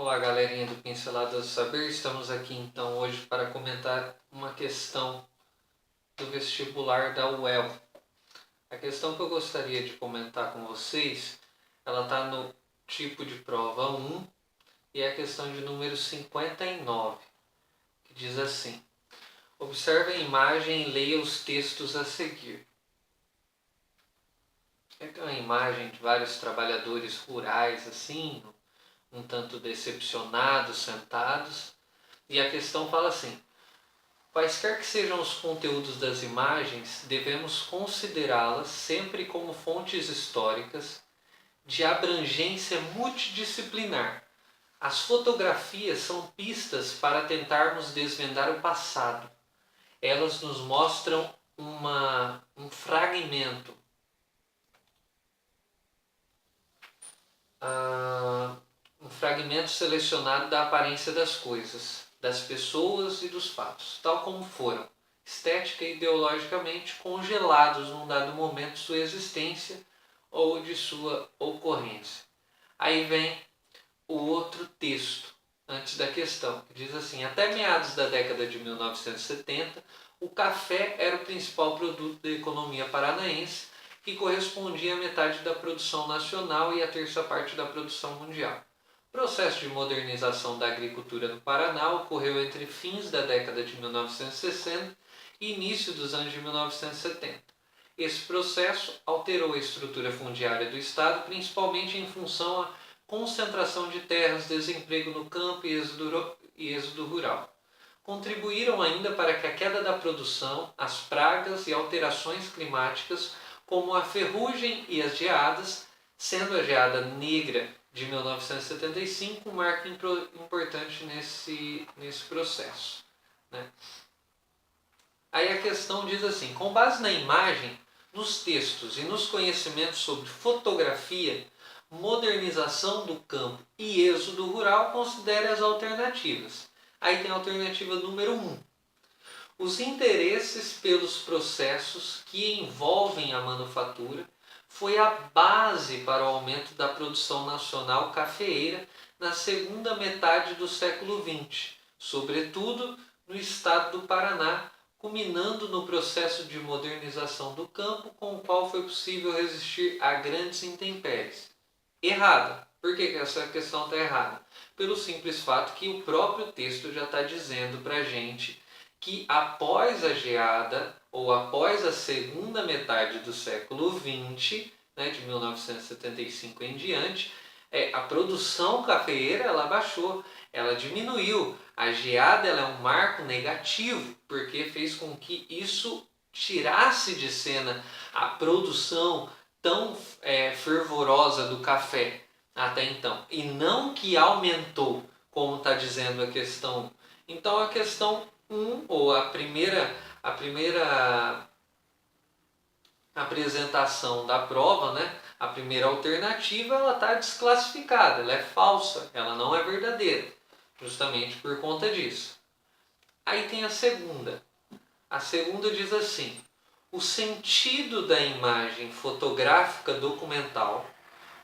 Olá, galerinha do Pinceladas do Saber. Estamos aqui então hoje para comentar uma questão do vestibular da UEL. A questão que eu gostaria de comentar com vocês, ela está no tipo de prova 1 e é a questão de número 59, que diz assim: observe a imagem e leia os textos a seguir. Tem uma imagem de vários trabalhadores rurais assim, um tanto decepcionados, sentados, e a questão fala assim: quaisquer que sejam os conteúdos das imagens, devemos considerá-las sempre como fontes históricas de abrangência multidisciplinar. As fotografias são pistas para tentarmos desvendar o passado. Elas nos mostram um fragmento, um fragmento selecionado da aparência das coisas, das pessoas e dos fatos, tal como foram, estética e ideologicamente, congelados num dado momento de sua existência ou de sua ocorrência. Aí vem o outro texto, antes da questão, que diz assim: até meados da década de 1970, o café era o principal produto da economia paranaense, que correspondia à metade da produção nacional e à terça parte da produção mundial. O processo de modernização da agricultura no Paraná ocorreu entre fins da década de 1960 e início dos anos de 1970. Esse processo alterou a estrutura fundiária do Estado, principalmente em função à concentração de terras, desemprego no campo e êxodo rural. Contribuíram ainda para que a queda da produção, as pragas e alterações climáticas, como a ferrugem e as geadas, sendo a geada negra de 1975 um marco importante nesse processo, né? Aí a questão diz assim: com base na imagem, nos textos e nos conhecimentos sobre fotografia, modernização do campo e êxodo rural, considere as alternativas. Aí tem a alternativa número 1. Os interesses pelos processos que envolvem a manufatura foi a base para o aumento da produção nacional cafeeira na segunda metade do século XX, sobretudo no estado do Paraná, culminando no processo de modernização do campo, com o qual foi possível resistir a grandes intempéries. Errada. Por que essa questão está errada? Pelo simples fato que o próprio texto já está dizendo para a gente que após a geada, ou após a segunda metade do século XX, né, de 1975 em diante, a produção cafeeira ela baixou, ela diminuiu. A geada ela é um marco negativo, porque fez com que isso tirasse de cena a produção tão fervorosa do café até então, e não que aumentou, como está dizendo a questão. Então a questão 1, ou a primeira apresentação da prova, né, a primeira alternativa, ela está desclassificada, ela é falsa, ela não é verdadeira, justamente por conta disso. Aí tem a segunda. A segunda diz assim: o sentido da imagem fotográfica documental,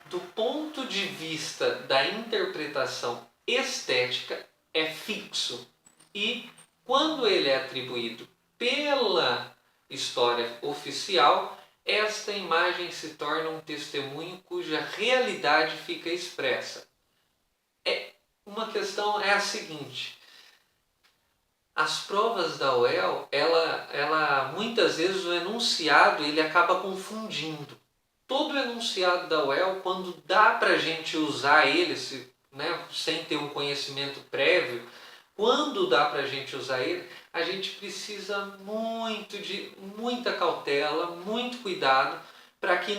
do ponto de vista da interpretação estética, é fixo e, quando ele é atribuído pela história oficial, esta imagem se torna um testemunho cuja realidade fica expressa. Uma questão é a seguinte: as provas da UEL, ela muitas vezes o enunciado ele acaba confundindo. Todo enunciado da UEL, quando dá para a gente usar ele, né, sem ter um conhecimento prévio, quando dá para a gente usar ele, a gente precisa de muita cautela, muito cuidado, para que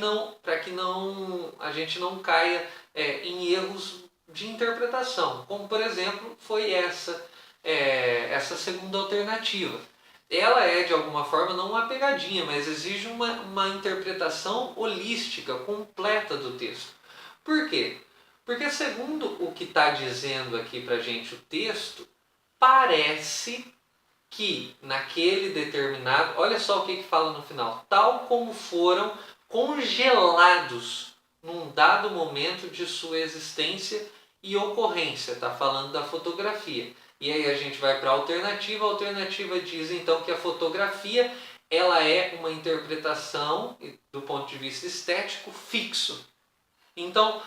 a gente não caia em erros de interpretação, como por exemplo foi essa segunda alternativa. Ela é de alguma forma não uma pegadinha, mas exige uma interpretação holística, completa do texto. Por quê? Porque segundo o que está dizendo aqui para a gente o texto, parece que naquele determinado, olha só o que fala no final, tal como foram congelados num dado momento de sua existência e ocorrência, está falando da fotografia. E aí a gente vai para a alternativa diz então que a fotografia ela é uma interpretação, do ponto de vista estético, fixo. Então,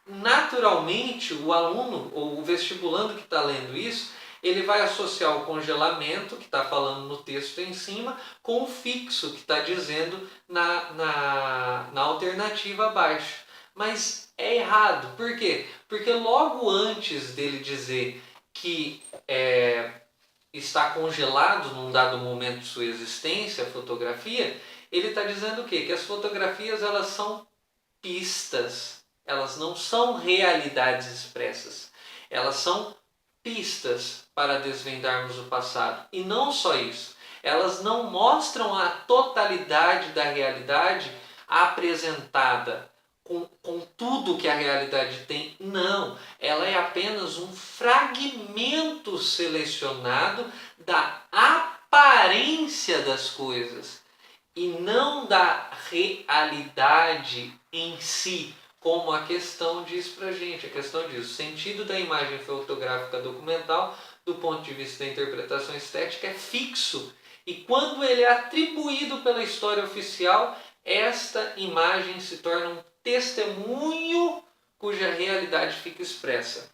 naturalmente, o aluno ou o vestibulando que está lendo isso, ele vai associar o congelamento, que está falando no texto em cima, com o fixo, que está dizendo na alternativa abaixo. Mas é errado. Por quê? Porque logo antes dele dizer que está congelado num dado momento de sua existência, a fotografia, ele está dizendo o quê? Que as fotografias elas são pistas, elas não são realidades expressas, elas são pistas para desvendarmos o passado. E não só isso, elas não mostram a totalidade da realidade apresentada com tudo que a realidade tem. Não, ela é apenas um fragmento selecionado da aparência das coisas e não da realidade em si, como a questão diz pra gente. A questão diz: o sentido da imagem fotográfica documental, do ponto de vista da interpretação estética, é fixo. E quando ele é atribuído pela história oficial, esta imagem se torna um testemunho cuja realidade fica expressa.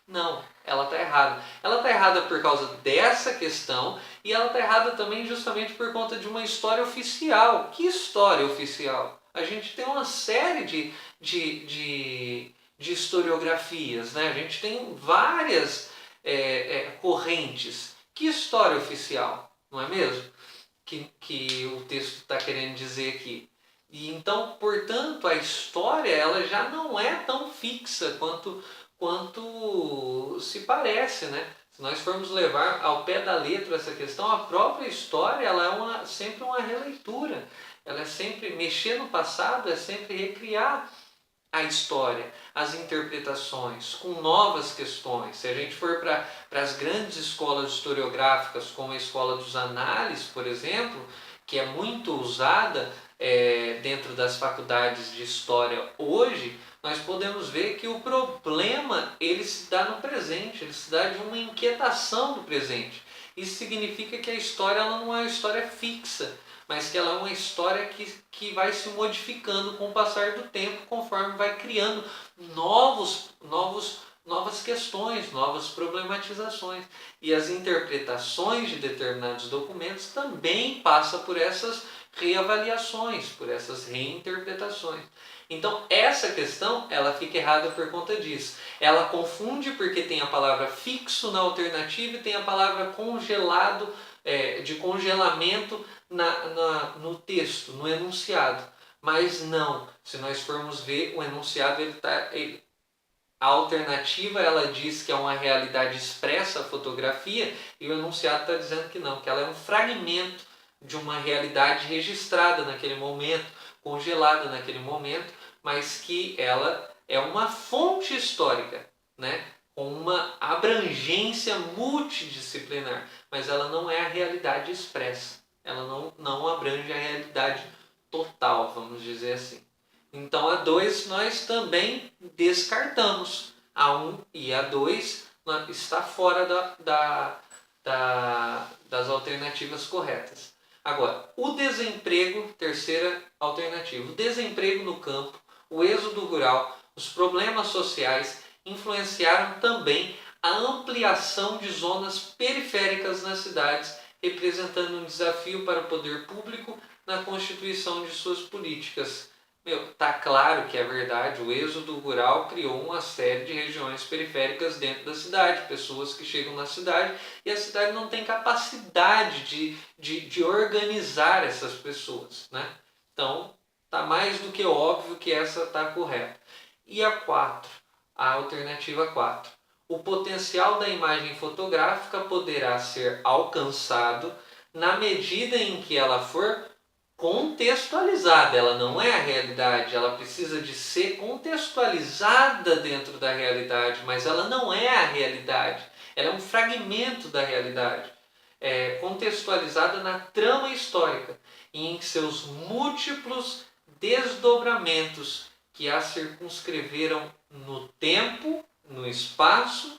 Não, ela está errada. Ela está errada por causa dessa questão e ela está errada também justamente por conta de uma história oficial. Que história oficial? A gente tem uma série de historiografias, né? A gente tem várias correntes. Que história oficial, não é mesmo? Que o texto está querendo dizer aqui. E então, portanto, a história ela já não é tão fixa quanto se parece, né? Se nós formos levar ao pé da letra essa questão, a própria história ela é sempre uma releitura. Ela é sempre mexer no passado, é sempre recriar a história, as interpretações, com novas questões. Se a gente for para as grandes escolas historiográficas, como a Escola dos Análises, por exemplo, que é muito usada dentro das faculdades de História hoje, nós podemos ver que o problema ele se dá no presente, ele se dá de uma inquietação do presente. Isso significa que a história ela não é uma história fixa, mas que ela é uma história que vai se modificando com o passar do tempo, conforme vai criando novas questões, novas problematizações. E as interpretações de determinados documentos também passam por essas reavaliações, por essas reinterpretações. Então essa questão ela fica errada por conta disso. Ela confunde porque tem a palavra fixo na alternativa e tem a palavra congelado, de congelamento no texto, no enunciado. Mas não, se nós formos ver o enunciado, a alternativa ela diz que é uma realidade expressa a fotografia e o enunciado está dizendo que não, que ela é um fragmento de uma realidade registrada naquele momento, congelada naquele momento, mas que ela é uma fonte histórica, né? Com uma abrangência multidisciplinar, mas ela não é a realidade expressa, ela não abrange a realidade total, vamos dizer assim. Então a 2 nós também descartamos. A 1 e a 2 está fora das alternativas corretas. Agora, o desemprego, terceira alternativa. O desemprego no campo, o êxodo rural, os problemas sociais influenciaram também a ampliação de zonas periféricas nas cidades, representando um desafio para o poder público na constituição de suas políticas. Tá claro que é verdade, o êxodo rural criou uma série de regiões periféricas dentro da cidade, pessoas que chegam na cidade e a cidade não tem capacidade de organizar essas pessoas, né? Então, tá mais do que óbvio que essa está correta. E a 4, a alternativa 4. O potencial da imagem fotográfica poderá ser alcançado na medida em que ela for contextualizada. Ela não é a realidade, ela precisa de ser contextualizada dentro da realidade, mas ela não é a realidade, ela é um fragmento da realidade, contextualizada na trama histórica e em seus múltiplos desdobramentos que a circunscreveram no tempo no espaço,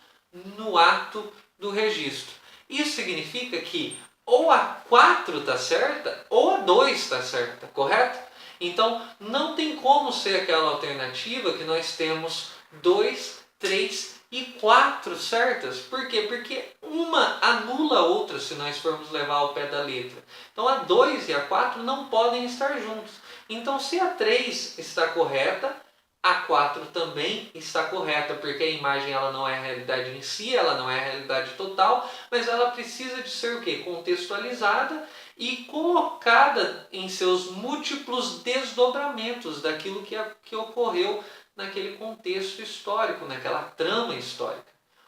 no ato do registro. Isso significa que ou a 4 está certa ou a 2 está certa, correto? Então não tem como ser aquela alternativa que nós temos 2, 3 e 4 certas. Por quê? Porque uma anula a outra se nós formos levar ao pé da letra. Então a 2 e a 4 não podem estar juntos. Então se a 3 está correta, a 4 também está correta, porque a imagem ela não é a realidade em si, ela não é a realidade total, mas ela precisa de ser o quê? Contextualizada e colocada em seus múltiplos desdobramentos daquilo que ocorreu naquele contexto histórico, naquela trama histórica.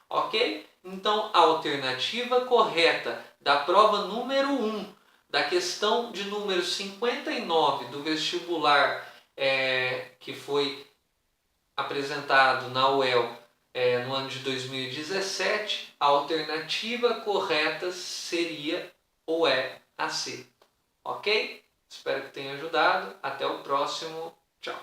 Ok? Então, a alternativa correta da prova número 1, da questão de número 59 do vestibular que foi apresentado na UEL no ano de 2017, a alternativa correta seria ou é a C. Ok? Espero que tenha ajudado. Até o próximo. Tchau.